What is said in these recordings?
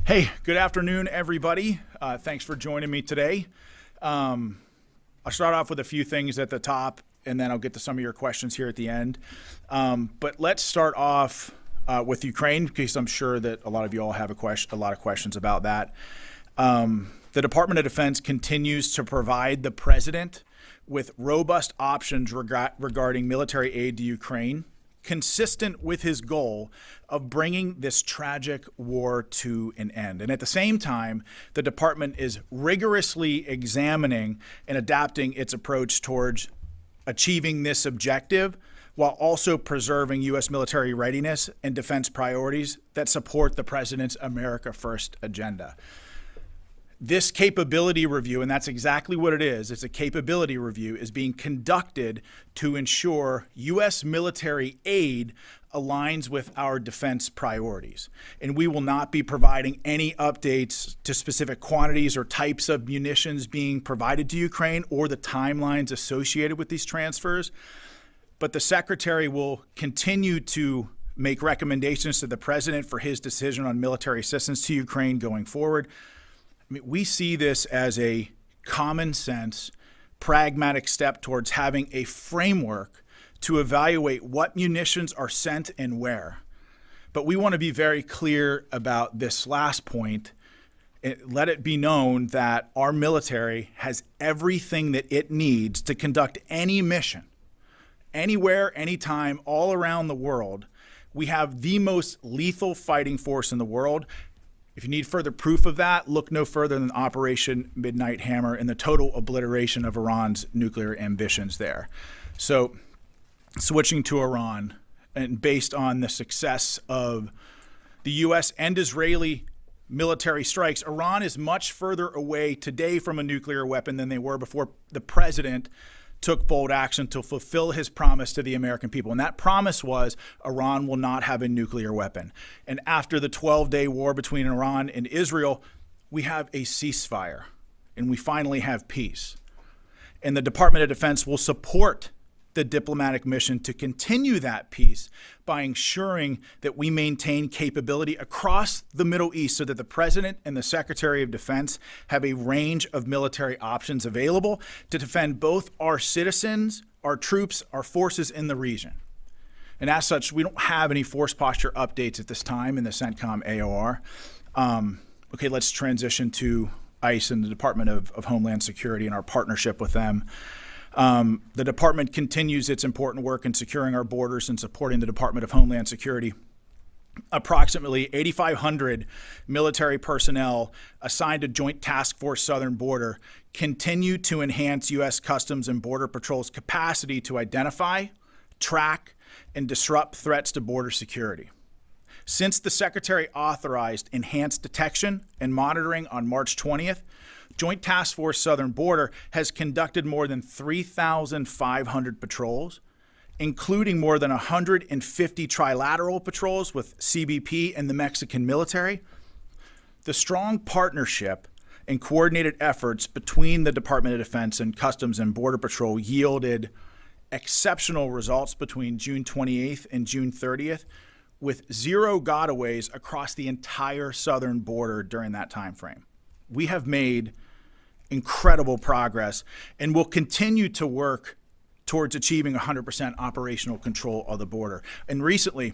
Hey, good afternoon, everybody. Thanks for joining me today. I'll start off with a few things at the top, and then I'll get to some of your questions here at the end. But let's start off with Ukraine, because I'm sure that a lot of you all have a lot of questions about that. The Department of Defense continues to provide the president with robust options regarding military aid to Ukraine, consistent with his goal of bringing this tragic war to an end. And at the same time, the department is rigorously examining and adapting its approach towards achieving this objective while also preserving U.S. military readiness and defense priorities that support the president's America First agenda. This capability review, and that's exactly what it is, it's a capability review, is being conducted to ensure U.S. military aid aligns with our defense priorities. And we will not be providing any updates to specific quantities or types of munitions being provided to Ukraine or the timelines associated with these transfers. But the Secretary will continue to make recommendations to the President for his decision on military assistance to Ukraine going forward. I mean, we see this as a common sense, pragmatic step towards having a framework to evaluate what munitions are sent and where. But we want to be very clear about this last point. Let it be known that our military has everything that it needs to conduct any mission, anywhere, anytime, all around the world. We have the most lethal fighting force in the world. If you need further proof of that, look no further than Operation Midnight Hammer and the total obliteration of Iran's nuclear ambitions there. So, switching to Iran, and based on the success of the U.S. and Israeli military strikes, Iran is much further away today from a nuclear weapon than they were before the president took bold action to fulfill his promise to the American people. And that promise was Iran will not have a nuclear weapon. And after the 12-day war between Iran and Israel, we have a ceasefire, and we finally have peace. And the Department of Defense will support the diplomatic mission to continue that peace by ensuring that we maintain capability across the Middle East so that the President and the Secretary of Defense have a range of military options available to defend both our citizens, our troops, our forces in the region. And as such, we don't have any force posture updates at this time in the CENTCOM AOR. Okay, let's transition to ICE and the Department of Homeland Security and our partnership with them. The department continues its important work in securing our borders and supporting the Department of Homeland Security. Approximately 8,500 military personnel assigned to Joint Task Force Southern Border continue to enhance U.S. Customs and Border Patrol's capacity to identify, track, and disrupt threats to border security. Since the Secretary authorized enhanced detection and monitoring on March 20th, Joint Task Force Southern Border has conducted more than 3,500 patrols, including more than 150 trilateral patrols with CBP and the Mexican military. The strong partnership and coordinated efforts between the Department of Defense and Customs and Border Patrol yielded exceptional results between June 28th and June 30th, with 0 gotaways across the entire southern border during that time frame. We have made incredible progress and will continue to work towards achieving 100% operational control of the border. And recently,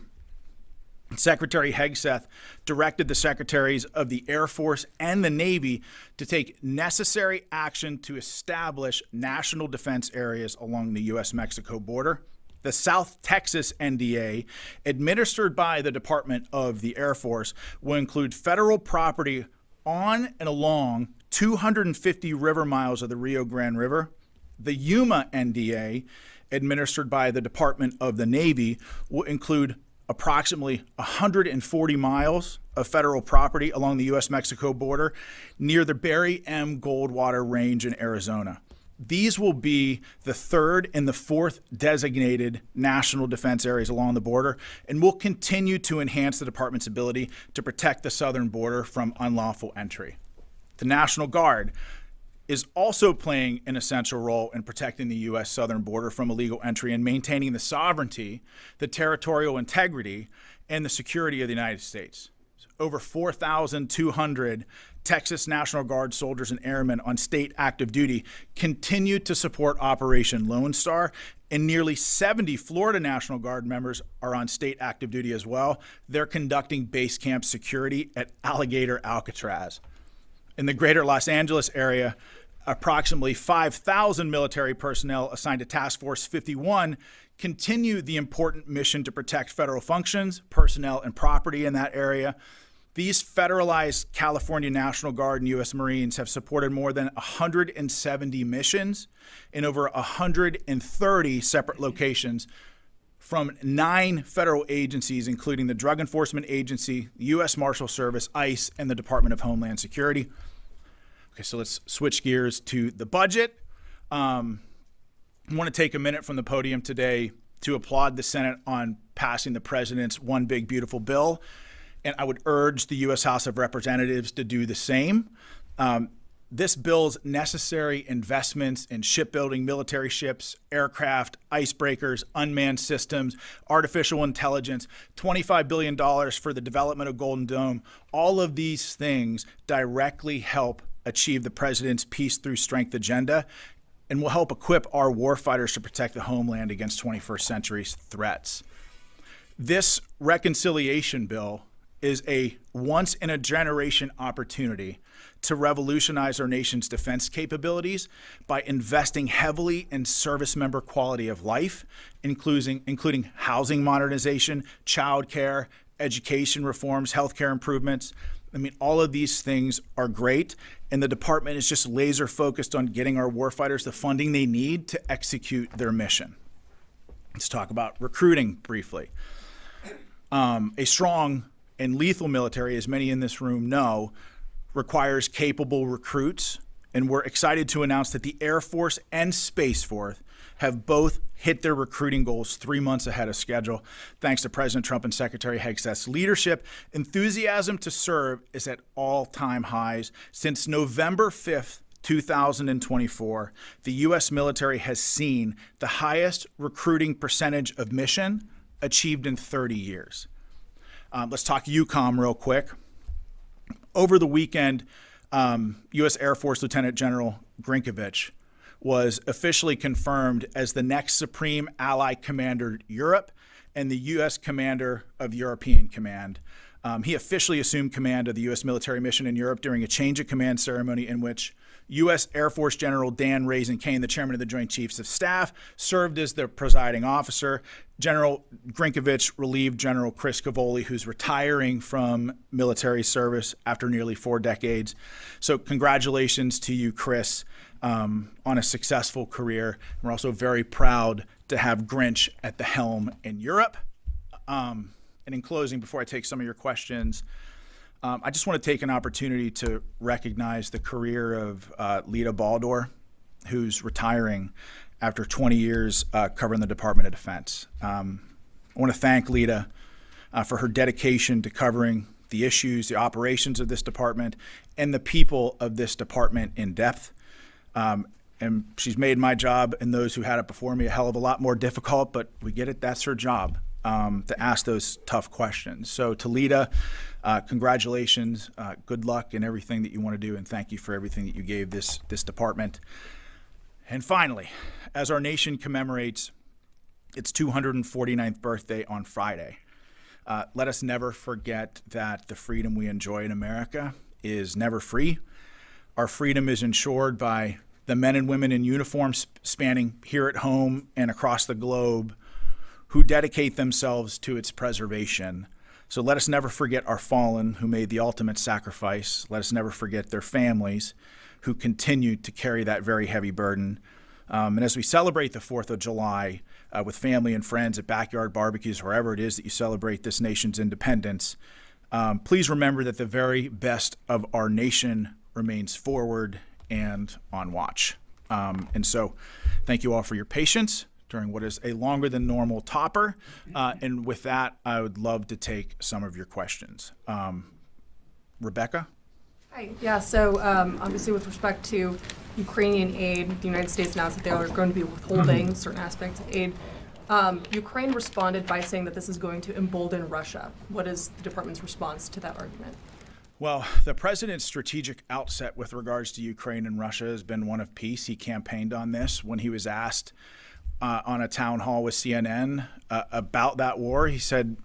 Secretary Hegseth directed the secretaries of the Air Force and the Navy to take necessary action to establish national defense areas along the U.S.-Mexico border. The South Texas NDA, administered by the Department of the Air Force, will include federal property on and along 250 river miles of the Rio Grande River. The Yuma NDA, administered by the Department of the Navy, will include approximately 140 miles of federal property along the U.S.-Mexico border near the Barry M. Goldwater Range in Arizona. These will be the 3rd and the 4th designated national defense areas along the border, and will continue to enhance the department's ability to protect the southern border from unlawful entry. The National Guard is also playing an essential role in protecting the U.S. southern border from illegal entry and maintaining the sovereignty, the territorial integrity, and the security of the United States. over 4,200 Texas National Guard soldiers and airmen on state active duty continue to support Operation Lone Star, and nearly 70 Florida National Guard members are on state active duty as well. They're conducting base camp security at Alligator Alcatraz. In the greater Los Angeles area, approximately 5,000 military personnel assigned to Task Force 51 continue the important mission to protect federal functions, personnel, and property in that area. These federalized California National Guard and U.S. Marines have supported more than 170 missions in over 130 separate locations from 9 federal agencies, including the Drug Enforcement Agency, the U.S. Marshal Service, ICE, and the Department of Homeland Security. Okay, so let's switch gears to the budget. I want to take a minute from the podium today to applaud the Senate on passing the president's One Big Beautiful Bill, and I would urge the U.S. House of Representatives to do the same. This bill's necessary investments in shipbuilding, military ships, aircraft, icebreakers, unmanned systems, artificial intelligence, $25 billion for the development of Golden Dome, all of these things directly help achieve the president's peace through strength agenda and will help equip our warfighters to protect the homeland against 21st century threats. This reconciliation bill is a once-in-a-generation opportunity to revolutionize our nation's defense capabilities by investing heavily in service member quality of life, including housing modernization, child care, education reforms, healthcare improvements. I mean, all of these things are great, and the department is just laser focused on getting our warfighters the funding they need to execute their mission. Let's talk about recruiting briefly. A strong and lethal military, as many in this room know, requires capable recruits, and we're excited to announce that the Air Force and Space Force have both hit their recruiting goals 3 months ahead of schedule. Thanks to President Trump and Secretary Hegseth's leadership, enthusiasm to serve is at all-time highs. Since November 5th, 2024, the U.S. military has seen the highest recruiting percentage of mission achieved in 30 years. Let's talk EUCOM real quick. Over the weekend, U.S. Air Force Lieutenant General Grinkovich was officially confirmed as the next Supreme Allied Commander Europe and the U.S. Commander of European Command. He officially assumed command of the U.S. military mission in Europe during a change of command ceremony in which U.S. Air Force General Dan Raisin-Kane, the chairman of the Joint Chiefs of Staff, served as the presiding officer. General Grinkovich relieved General Chris Cavoli, who's retiring from military service after nearly 4 decades. So congratulations to you, Chris, on a successful career. We're also very proud to have Grinch at the helm in Europe. And in closing, before I take some of your questions, I just want to take an opportunity to recognize the career of Lita Baldor, who's retiring after 20 years covering the Department of Defense. I want to thank Lita for her dedication to covering the issues, the operations of this department, and the people of this department in depth. And she's made my job and those who had it before me a hell of a lot more difficult, but we get it, that's her job. To ask those tough questions. So to Lita, congratulations, good luck in everything that you want to do, and thank you for everything that you gave this department. And finally, as our nation commemorates its 249th birthday on Friday, let us never forget that the freedom we enjoy in America is never free. Our freedom is ensured by the men and women in uniform spanning here at home and across the globe who dedicate themselves to its preservation. So let us never forget our fallen who made the ultimate sacrifice. Let us never forget their families who continue to carry that very heavy burden. And as we celebrate the 4th of July with family and friends at backyard barbecues, wherever it is that you celebrate this nation's independence, please remember that the very best of our nation remains forward and on watch. And so thank you all for your patience during what is a longer than normal topper. And with that, I would love to take some of your questions. Rebecca? Hi. Yeah, so obviously with respect to Ukrainian aid, the United States announced that they are going to be withholding certain aspects of aid. Ukraine responded by saying that this is going to embolden Russia. What is the department's response to that argument? Well, the president's strategic outset with regards to Ukraine and Russia has been one of peace. He campaigned on this when he was asked on a town hall with CNN about that war. He said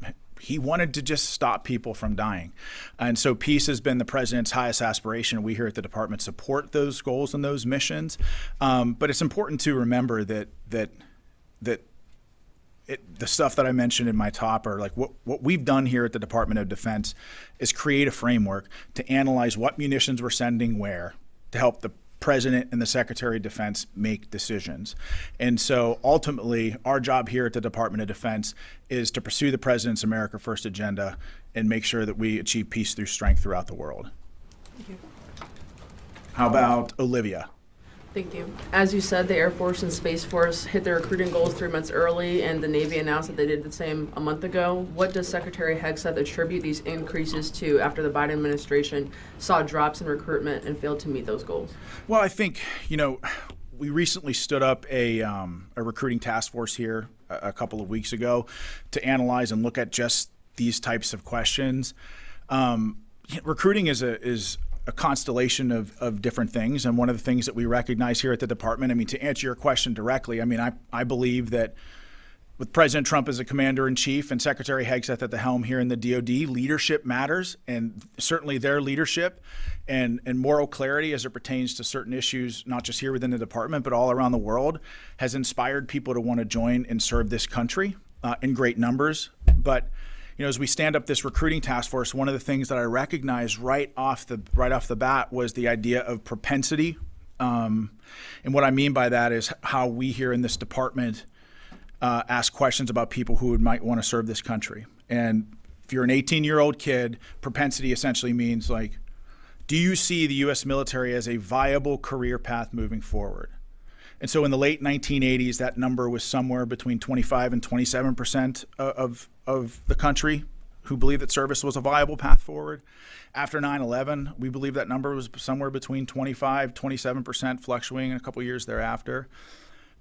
he wanted to just stop people from dying. And so peace has been the president's highest aspiration. We here at the department support those goals and those missions. But it's important to remember that the stuff that I mentioned in my top, or like what we've done here at the Department of Defense, is create a framework to analyze what munitions we're sending where to help the President and the Secretary of Defense make decisions. And so ultimately, our job here at the Department of Defense is to pursue the President's America First agenda and make sure that we achieve peace through strength throughout the world. Thank you. How about Olivia? Thank you. As you said, the Air Force and Space Force hit their recruiting goals 3 months early, and the Navy announced that they did the same a month ago. What does Secretary Hegseth attribute these increases to after the Biden administration saw drops in recruitment and failed to meet those goals? Well, I think, we recently stood up a recruiting task force here a couple of weeks ago to analyze and look at just these types of questions. Recruiting is a constellation of different things. And one of the things that we recognize here at the department, to answer your question directly, I believe that with President Trump as a commander-in-chief and Secretary Hegseth at the helm here in the DoD, leadership matters, and certainly their leadership and moral clarity as it pertains to certain issues, not just here within the department, but all around the world, has inspired people to want to join and serve this country in great numbers. But as we stand up this recruiting task force, one of the things that I recognized right off the bat was the idea of propensity. And what I mean by that is how we here in this department ask questions about people who might want to serve this country. And if you're an 18-year-old kid, propensity essentially means do you see the U.S. military as a viable career path moving forward? And so in the late 1980s, that number was somewhere between 25 and 27% of the country who believed that service was a viable path forward. After 9/11, we believe that number was somewhere between 25, 27%, fluctuating in a couple of years thereafter.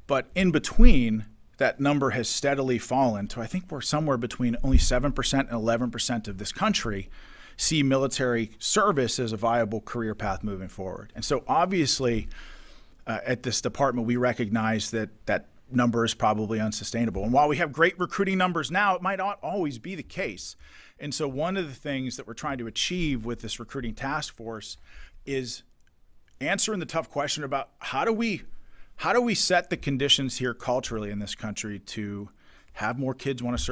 But in between, that number has steadily fallen to, I think we're somewhere between only 7% and 11% of this country see military service as a viable career path moving forward. And so obviously, at this department, we recognize that that number is probably unsustainable. And while we have great recruiting numbers now, it might not always be the case. And so one of the things that we're trying to achieve with this recruiting task force is answering the tough question about how do we set the conditions here culturally in this country to have more kids want to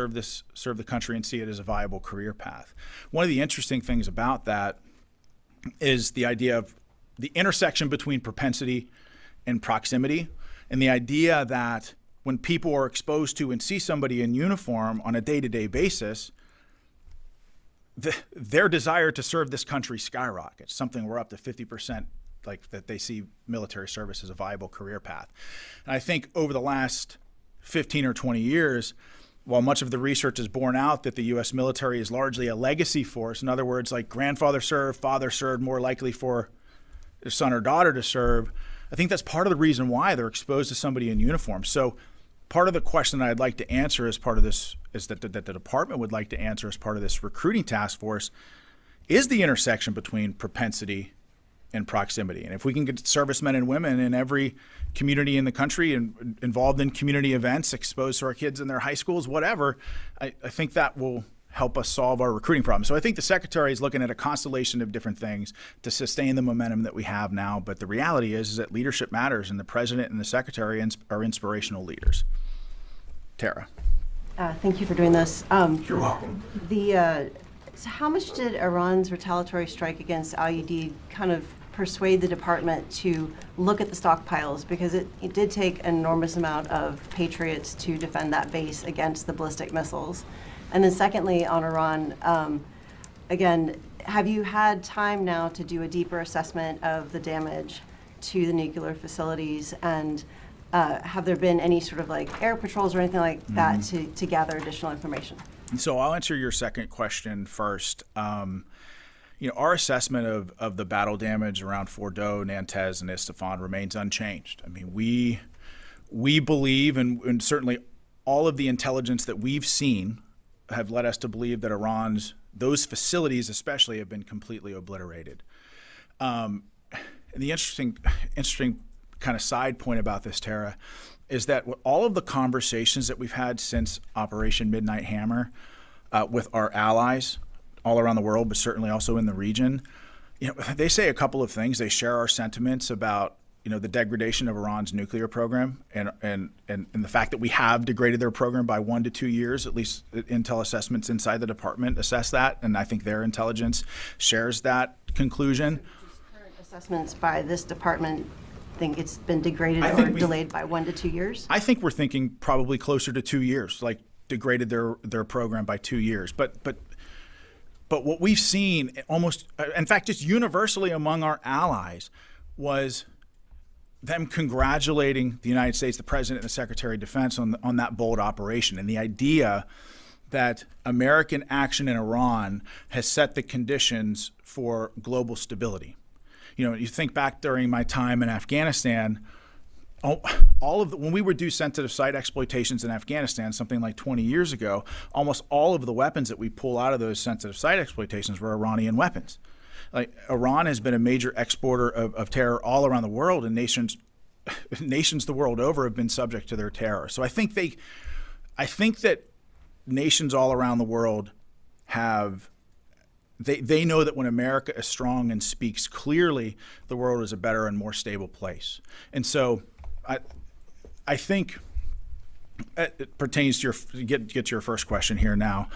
serve the country and see it as a viable career path. One of the interesting things about that is the idea of the intersection between propensity and proximity, and the idea that when people are exposed to and see somebody in uniform on a day-to-day basis, their desire to serve this country skyrockets. Something we're up to 50%, that they see military service as a viable career path. And I think over the last 15 or 20 years, while much of the research has borne out that the U.S. military is largely a legacy force, in other words, grandfather served, father served, more likely for their son or daughter to serve, I think that's part of the reason why they're exposed to somebody in uniform. So part of the question that I'd like to answer as part of this, is that the department would like to answer as part of this recruiting task force, is the intersection between propensity and proximity. And if we can get servicemen and women in every community in the country and involved in community events, exposed to our kids in their high schools, whatever, I think that will help us solve our recruiting problem. So I think the Secretary is looking at a constellation of different things to sustain the momentum that we have now. But the reality is that leadership matters, and the President and the Secretary are inspirational leaders. Tara. Thank you for doing this. You're welcome. So how much did Iran's retaliatory strike against IUD kind of persuade the department to look at the stockpiles? Because it did take an enormous amount of Patriots to defend that base against the ballistic missiles. And then secondly, on Iran, again, have you had time now to do a deeper assessment of the damage to the nuclear facilities? And have there been any sort of air patrols or anything like that to gather additional information? So I'll answer your second question first. Our assessment of the battle damage around Fordo, Nantes, and Isfahan remains unchanged. We believe, and certainly all of the intelligence that we've seen have led us to believe that those facilities especially have been completely obliterated. And the interesting kind of side point about this, Tara, is that all of the conversations that we've had since Operation Midnight Hammer with our allies all around the world, but certainly also in the region, they say a couple of things. They share our sentiments about the degradation of Iran's nuclear program and the fact that we have degraded their program by 1 to 2 years. At least intel assessments inside the department assess that, and I think their intelligence shares that conclusion. Current assessments by this department think it's been degraded I or think delayed by 1 to 2 years? I think we're thinking probably closer to 2 years, like degraded their program by 2 years. But what we've seen almost, in fact, just universally among our allies, was them congratulating the United States, the President and the Secretary of Defense on that bold operation, and the idea that American action in Iran has set the conditions for global stability. You think back during my time in Afghanistan, when we would do sensitive site exploitations in Afghanistan, something like 20 years ago, almost all of the weapons that we pull out of those sensitive site exploitations were Iranian weapons. Like, Iran has been a major exporter of terror all around the world, and nations the world over have been subject to their terror. So I think that nations all around the world they know that when America is strong and speaks clearly, the world is a better and more stable place. And so I think it pertains to get to your first question here now.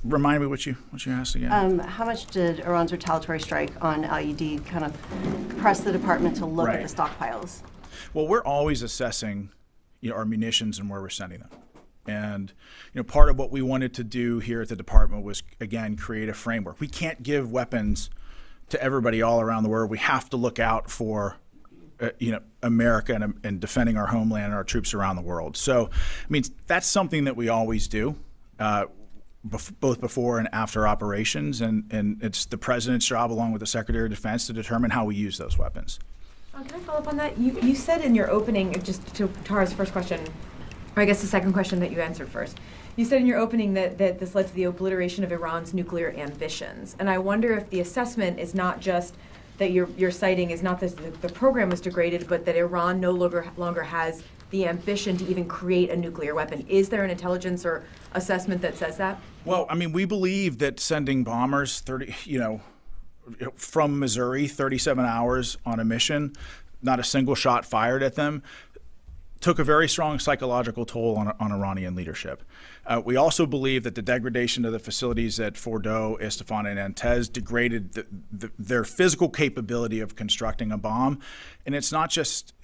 Remind me what you asked again. How much did Iran's retaliatory strike on IED kind of press the department to look at the stockpiles? Well, we're always assessing, our munitions and where we're sending them. And part of what we wanted to do here at the department was, again, create a framework. We can't give weapons to everybody all around the world. We have to look out for America and defending our homeland and our troops around the world. So, that's something that we always do, both before and after operations, and it's the President's job, along with the Secretary of Defense, to determine how we use those weapons. Can I follow up on that? You said in your opening, just to Tara's first question, or I guess the second question that you answered first, you said in your opening that this led to the obliteration of Iran's nuclear ambitions. And I wonder if the assessment is not just that you're citing is not that the program was degraded, but that Iran no longer has the ambition to even create a nuclear weapon. Is there an intelligence or assessment that says that? Well, we believe that sending bombers from Missouri, 37 hours on a mission, not a single shot fired at them, took a very strong psychological toll on Iranian leadership. We also believe that the degradation of the facilities at Fordow, Isfahan, and Antez degraded their physical capability of constructing a bomb. And it's not just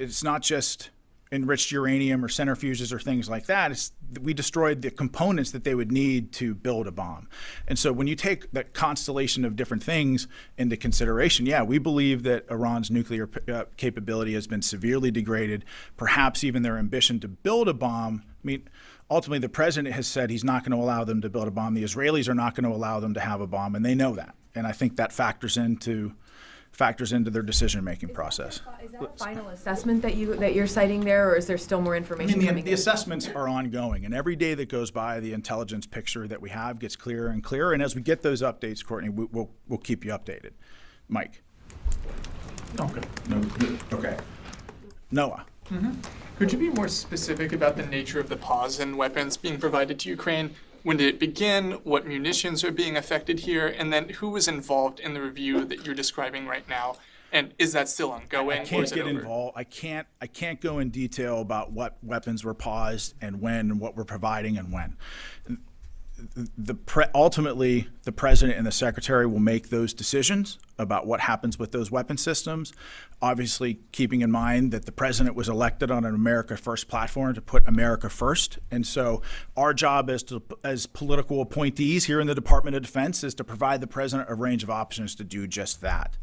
enriched uranium or centrifuges or things like that. We destroyed the components that they would need to build a bomb. And so when you take that constellation of different things into consideration, we believe that Iran's nuclear capability has been severely degraded, perhaps even their ambition to build a bomb. Ultimately, the President has said he's not going to allow them to build a bomb. The Israelis are not going to allow them to have a bomb, and they know that. And I think that factors into their decision-making process. Is that a final assessment that you're citing there, or is there still more information coming in? The assessments are ongoing, and every day that goes by, the intelligence picture that we have gets clearer and clearer. And as we get those updates, Courtney, we'll keep you updated. Mike. Okay. Okay. Noah. Mm-hmm. Could you be more specific about the nature of the pause in weapons being provided to Ukraine? When did it begin? What munitions are being affected here? And then who was involved in the review that you're describing right now? And is that still ongoing? I can't get involved. I can't go in detail about what weapons were paused and when, and what we're providing and when. Ultimately, the President and the Secretary will make those decisions about what happens with those weapon systems, obviously keeping in mind that the President was elected on an America First platform to put America first. And so our job as political appointees here in the Department of Defense is to provide the President a range of options to do just that.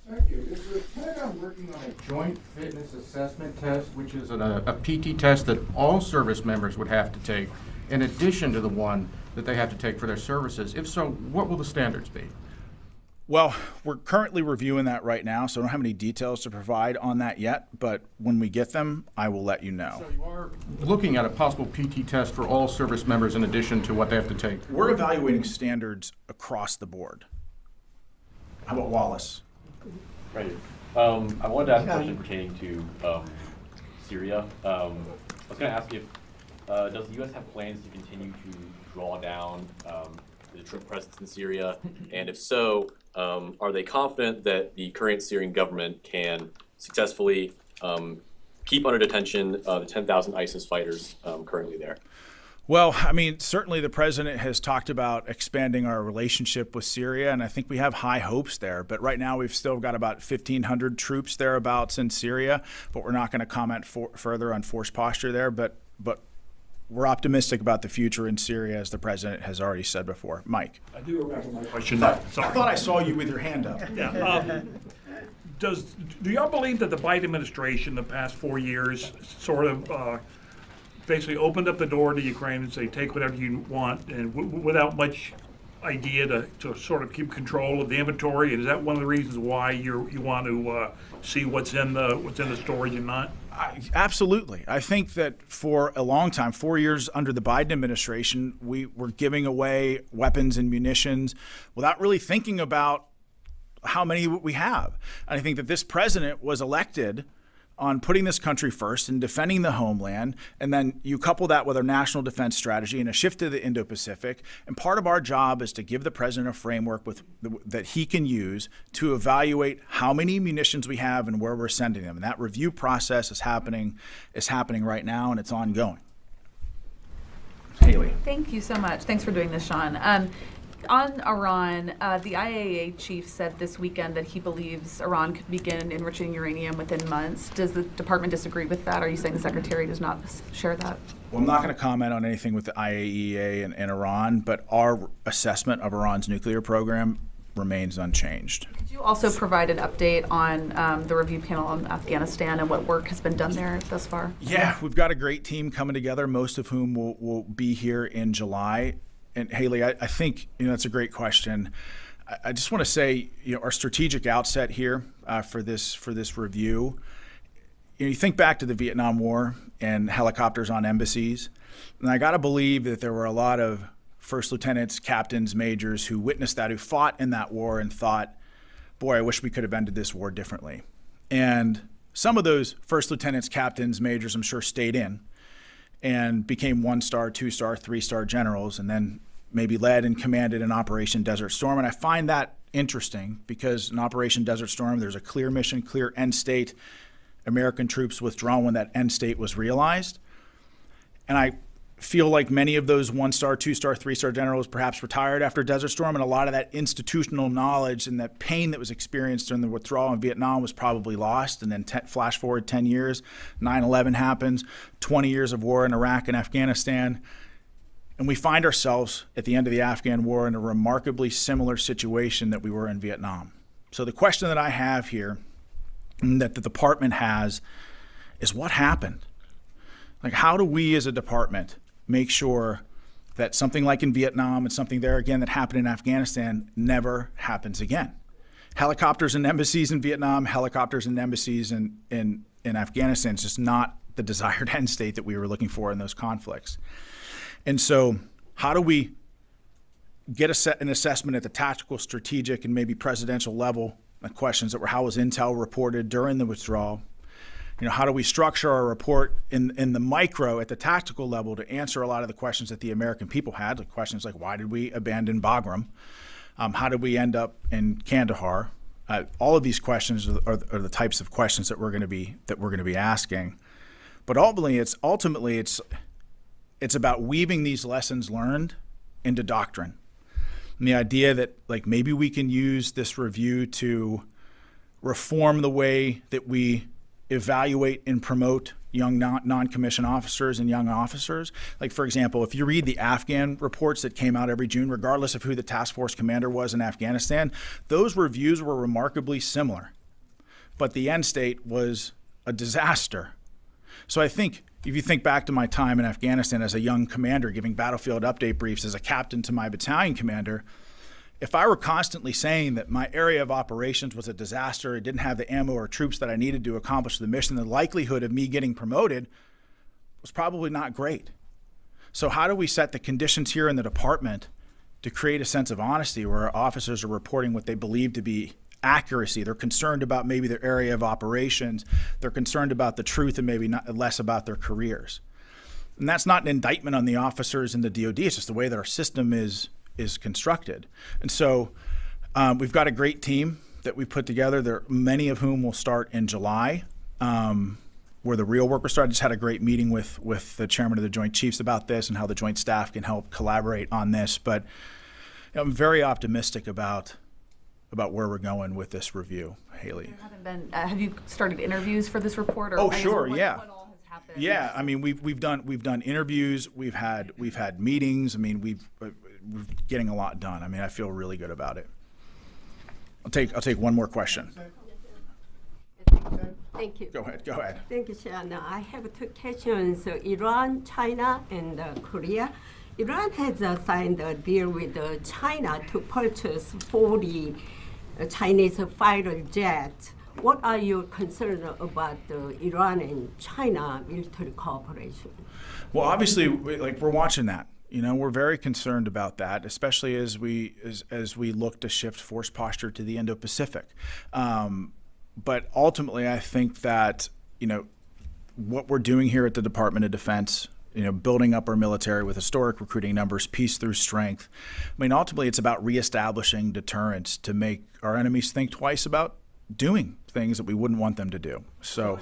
Thank you. Is the Pentagon working on a joint fitness assessment test, which is a PT test that all service members would have to take, in addition to the one that they have to take for their services? If so, what will the standards be? Well, we're currently reviewing that right now, so I don't have any details to provide on that yet, but when we get them, I will let you know. So you are looking at a possible PT test for all service members in addition to what they have to take? We're evaluating standards across the board. How about Wallace? Right. I wanted to ask a question pertaining to Syria. I was going to ask if does the U.S. have plans to continue to draw down the troop presence in Syria, and if so, are they confident that the current Syrian government can successfully keep under detention the 10,000 ISIS fighters currently there? Well, I mean, certainly the president has talked about expanding our relationship with Syria, and I think we have high hopes there. But right now, we've still got about 1,500 troops thereabouts in Syria, but we're not going to comment further on force posture there. But we're optimistic about the future in Syria, as the president has already said before. Mike. I do remember my question. I Sorry. thought I saw you with your hand up. Yeah. Do y'all believe that the Biden administration, the past 4 years, sort of basically opened up the door to Ukraine and say, take whatever you want, and without much idea to sort of keep control of the inventory? And is that one of the reasons why you want to see what's in the storage and not? Absolutely. I think that for a long time, 4 years under the Biden administration, we were giving away weapons and munitions without really thinking about how many we have. And I think that this president was elected on putting this country first and defending the homeland, and then you couple that with our national defense strategy and a shift to the Indo-Pacific. And part of our job is to give the president a framework that he can use to evaluate how many munitions we have and where we're sending them. And that review process is happening right now, and it's ongoing. Haley. Thank you so much. Thanks for doing this, Sean. On Iran, the IAEA chief said this weekend that he believes Iran could begin enriching uranium within months. Does the department disagree with that? Are you saying the secretary does not share that? Well, I'm not going to comment on anything with the IAEA and Iran, but our assessment of Iran's nuclear program remains unchanged. Could you also provide an update on the review panel on Afghanistan and what work has been done there thus far? Yeah, we've got a great team coming together, most of whom will be here in July. And Haley, I think that's a great question. I just want to say, our strategic outset here for this review. You think back to the Vietnam War and helicopters on embassies, and I got to believe that there were a lot of first lieutenants, captains, majors who witnessed that, who fought in that war and thought, "Boy, I wish we could have ended this war differently." And some of those first lieutenants, captains, majors, I'm sure, stayed in and became 1-star, 2-star, 3-star generals, and then maybe led and commanded an Operation Desert Storm. And I find that interesting because in Operation Desert Storm, there's a clear mission, clear end state. American troops withdrawn when that end state was realized. And I feel like many of those 1-star, 2-star, 3-star generals perhaps retired after Desert Storm, and a lot of that institutional knowledge and that pain that was experienced during the withdrawal in Vietnam was probably lost. And then flash forward 10 years, 9/11 happens, 20 years of war in Iraq and Afghanistan, and we find ourselves at the end of the Afghan war in a remarkably similar situation that we were in Vietnam. So the question that I have here, and that the department has, is what happened? Like, how do we as a department make sure that something like in Vietnam and something there again that happened in Afghanistan never happens again? Helicopters and embassies in Vietnam, helicopters and embassies in Afghanistan is just not the desired end state that we were looking for in those conflicts. And so how do we get an assessment at the tactical, strategic, and maybe presidential level, questions that were how was intel reported during the withdrawal? How do we structure our report in the micro at the tactical level to answer a lot of the questions that the American people had, like questions like why did we abandon Bagram? How did we end up in Kandahar? All of these questions are the types of questions that we're going to be asking. But ultimately it's about weaving these lessons learned into doctrine. And the idea that maybe we can use this review to reform the way that we evaluate and promote young non-commissioned officers and young officers. Like, for example, if you read the Afghan reports that came out every June, regardless of who the task force commander was in Afghanistan, those reviews were remarkably similar. But the end state was a disaster. So I think if you think back to my time in Afghanistan as a young commander giving battlefield update briefs as a captain to my battalion commander, if I were constantly saying that my area of operations was a disaster, it didn't have the ammo or troops that I needed to accomplish the mission, the likelihood of me getting promoted was probably not great. So how do we set the conditions here in the department to create a sense of honesty where our officers are reporting what they believe to be accuracy? They're concerned about maybe their area of operations. They're concerned about the truth and maybe not less about their careers. And that's not an indictment on the officers in the DOD. It's just the way that our system is constructed. And so we've got a great team that we've put together. There, many of whom will start in July, where the real work will start. I just had a great meeting with the chairman of the Joint Chiefs about this and how the Joint Staff can help collaborate on this. But I'm very optimistic about where we're going with this review, Haley. Have you started interviews for this report? Or Oh, sure, yeah. What all has happened? Yeah, I mean, we've done interviews, we've had meetings. I mean, we're getting a lot done. I mean, I feel really good about it. I'll take one more question. Thank you. Go ahead. Thank you, Sean. I have two questions. Iran, China, and Korea. Iran has signed a deal with China to purchase 40 Chinese fighter jets. What are your concerns about Iran and China military cooperation? Well, obviously, we're watching that. You know, we're very concerned about that, especially as we look to shift force posture to the Indo-Pacific. But ultimately, I think that, you know, what we're doing here at the Department of Defense, you know, building up our military with historic recruiting numbers, peace through strength. I mean, ultimately, it's about reestablishing deterrence to make our enemies think twice about doing things that we wouldn't want them to do. So.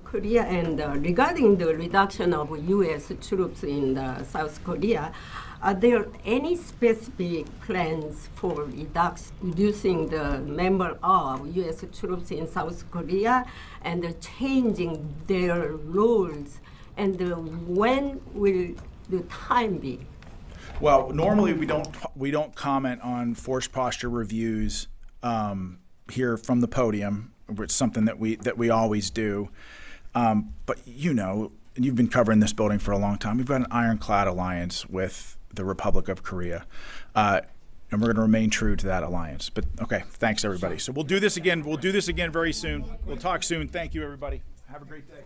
Korea and regarding the reduction of U.S. troops in South Korea, are there any specific plans for reducing the number of U.S. troops in South Korea and changing their roles? And when will the time be? Well, normally we don't comment on force posture reviews here from the podium. It's something that we always do. But you know, and you've been covering this building for a long time, we've got an ironclad alliance with the Republic of Korea. And we're going to remain true to that alliance. But okay, thanks everybody. So we'll do this again. We'll do this again very soon. We'll talk soon. Thank you, everybody. Have a great day.